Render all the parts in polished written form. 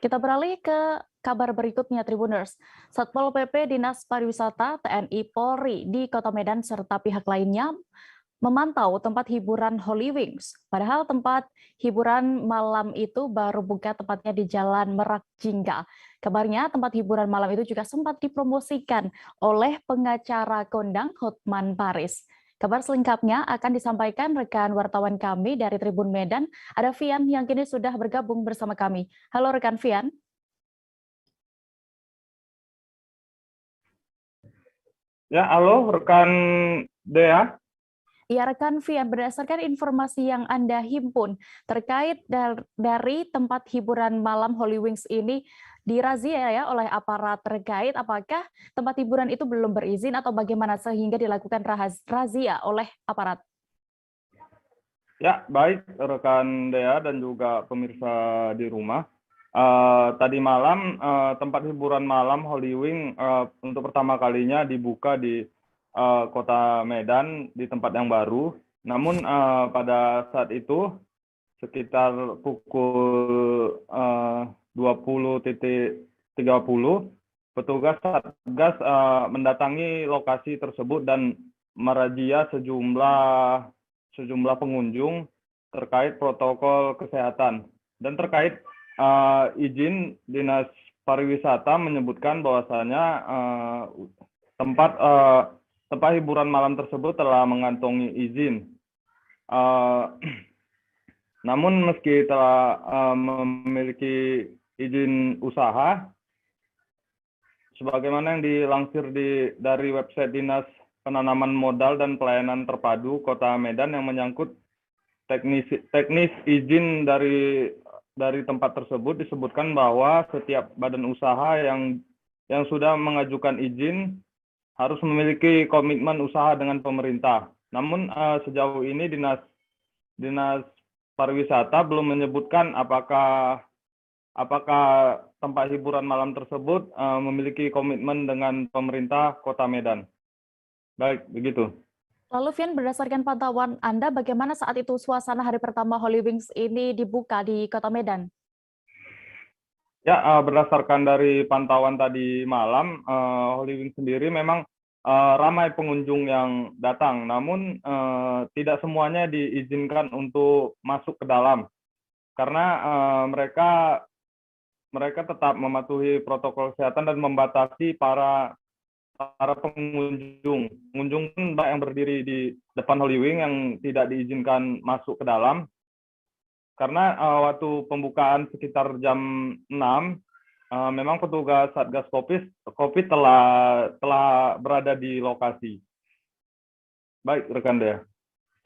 Kita beralih ke kabar berikutnya, Tribuners. Satpol PP, Dinas Pariwisata, TNI, Polri di Kota Medan serta pihak lainnya memantau tempat hiburan Holy Wings. Padahal tempat hiburan malam itu baru buka tepatnya di Jalan Merak Jingga. Kabarnya tempat hiburan malam itu juga sempat dipromosikan oleh pengacara kondang Hotman Paris. Kabar selengkapnya akan disampaikan rekan wartawan kami dari Tribun Medan. Ada Vian yang kini sudah bergabung bersama kami. Halo rekan Vian. Ya, halo rekan Dea. Ya, rekan Vian, berdasarkan informasi yang Anda himpun terkait dari tempat hiburan malam Holy Wings ini dirazia ya oleh aparat terkait, apakah tempat hiburan itu belum berizin atau bagaimana sehingga dilakukan razia oleh aparat? Ya, baik rekan Dea dan juga pemirsa di rumah. Tadi malam tempat hiburan malam Holy Wing untuk pertama kalinya dibuka di Kota Medan di tempat yang baru. Namun pada saat itu sekitar pukul 20.30 petugas Satgas mendatangi lokasi tersebut dan merazia sejumlah pengunjung terkait protokol kesehatan dan terkait izin Dinas Pariwisata menyebutkan bahwasanya tempat hiburan malam tersebut telah mengantongi izin. Namun meski telah memiliki izin usaha, sebagaimana yang dilansir dari website Dinas Penanaman Modal dan Pelayanan Terpadu Kota Medan yang menyangkut teknis izin dari tempat tersebut, disebutkan bahwa setiap badan usaha yang sudah mengajukan izin harus memiliki komitmen usaha dengan pemerintah. Namun sejauh ini Dinas Pariwisata belum menyebutkan apakah tempat hiburan malam tersebut memiliki komitmen dengan pemerintah Kota Medan. Baik, begitu. Lalu Vian, berdasarkan pantauan Anda, bagaimana saat itu suasana hari pertama Holy Wings ini dibuka di Kota Medan? Ya, berdasarkan dari pantauan tadi malam, Holy Wings sendiri memang ramai pengunjung yang datang, namun tidak semuanya diizinkan untuk masuk ke dalam karena mereka tetap mematuhi protokol kesehatan dan membatasi para pengunjung. Pengunjung pun banyak yang berdiri di depan Holy Wing yang tidak diizinkan masuk ke dalam karena waktu pembukaan sekitar jam 6 memang petugas Satgas COVID telah berada di lokasi. Baik, rekan Dea.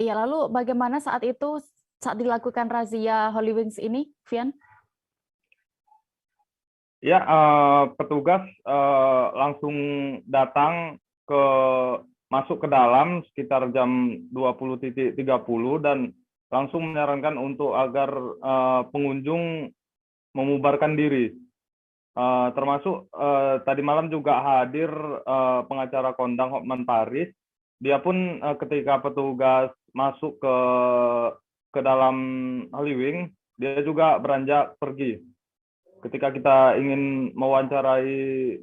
Iya, lalu bagaimana saat dilakukan razia Holy Wings ini, Vian? Ya, petugas langsung datang masuk ke dalam sekitar jam 20.30 dan langsung menyarankan untuk agar pengunjung memubarkan diri. Termasuk tadi malam juga hadir pengacara kondang Hotman Paris. Dia pun ketika petugas masuk ke dalam Holy Wing, dia juga beranjak pergi. Ketika kita ingin mewawancarai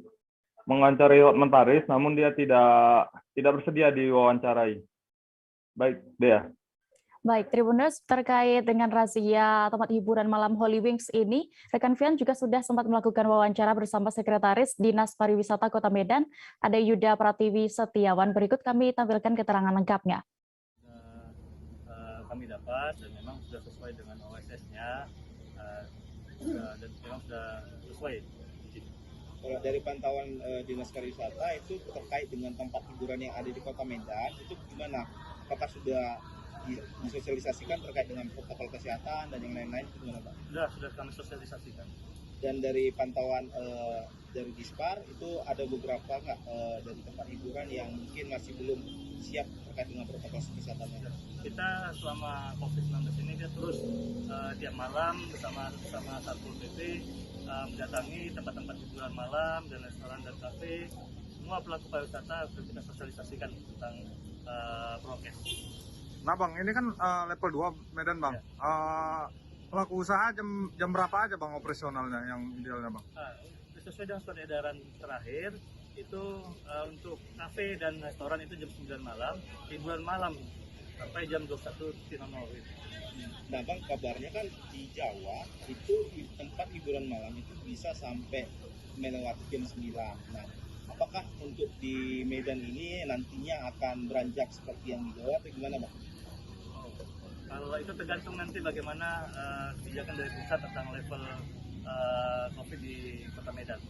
Hotman Paris, namun dia tidak bersedia diwawancarai. Baik, Dea. Baik, Tribuners, terkait dengan razia tempat hiburan malam Holy Wings ini, rekan Vian juga sudah sempat melakukan wawancara bersama Sekretaris Dinas Pariwisata Kota Medan, ada Yuda Pratiwi Setiawan. Berikut kami tampilkan keterangan lengkapnya. Kami dapat dan memang sudah sesuai dengan OSS-nya dan memang sudah sesuai. Kalau dari pantauan Dinas Pariwisata itu terkait dengan tempat hiburan yang ada di Kota Medan, itu gimana? Apakah sudah disosialisasikan terkait dengan protokol kesehatan dan yang lain-lain itu gimana, Pak? Sudah kami sosialisasikan. Dan dari pantauan dari Dispar itu ada beberapa nggak dari tempat hiburan yang mungkin masih belum siap terkait dengan protokol kesehatannya? Kita selama COVID-19 ini kita terus tiap malam bersama Satpol PP mendatangi tempat-tempat hiburan malam dan restoran dan kafe. Semua pelaku pariwisata sudah kita sosialisasikan tentang prokes. Nah Bang, ini kan level 2 Medan Bang. Ya. Pelaku usaha jam berapa aja Bang operasionalnya yang idealnya Bang? Nah, sesuai dengan surat edaran terakhir itu untuk kafe dan restoran itu jam 9 malam, hiburan malam sampai jam 21.00. Nah Bang, kabarnya kan di Jawa itu tempat hiburan malam itu bisa sampai melewati jam 9. Nah, apakah untuk di Medan ini nantinya akan beranjak seperti yang di Jawa atau gimana Bang? Kalau itu tergantung nanti bagaimana kebijakan dari pusat tentang level COVID di Kota Medan.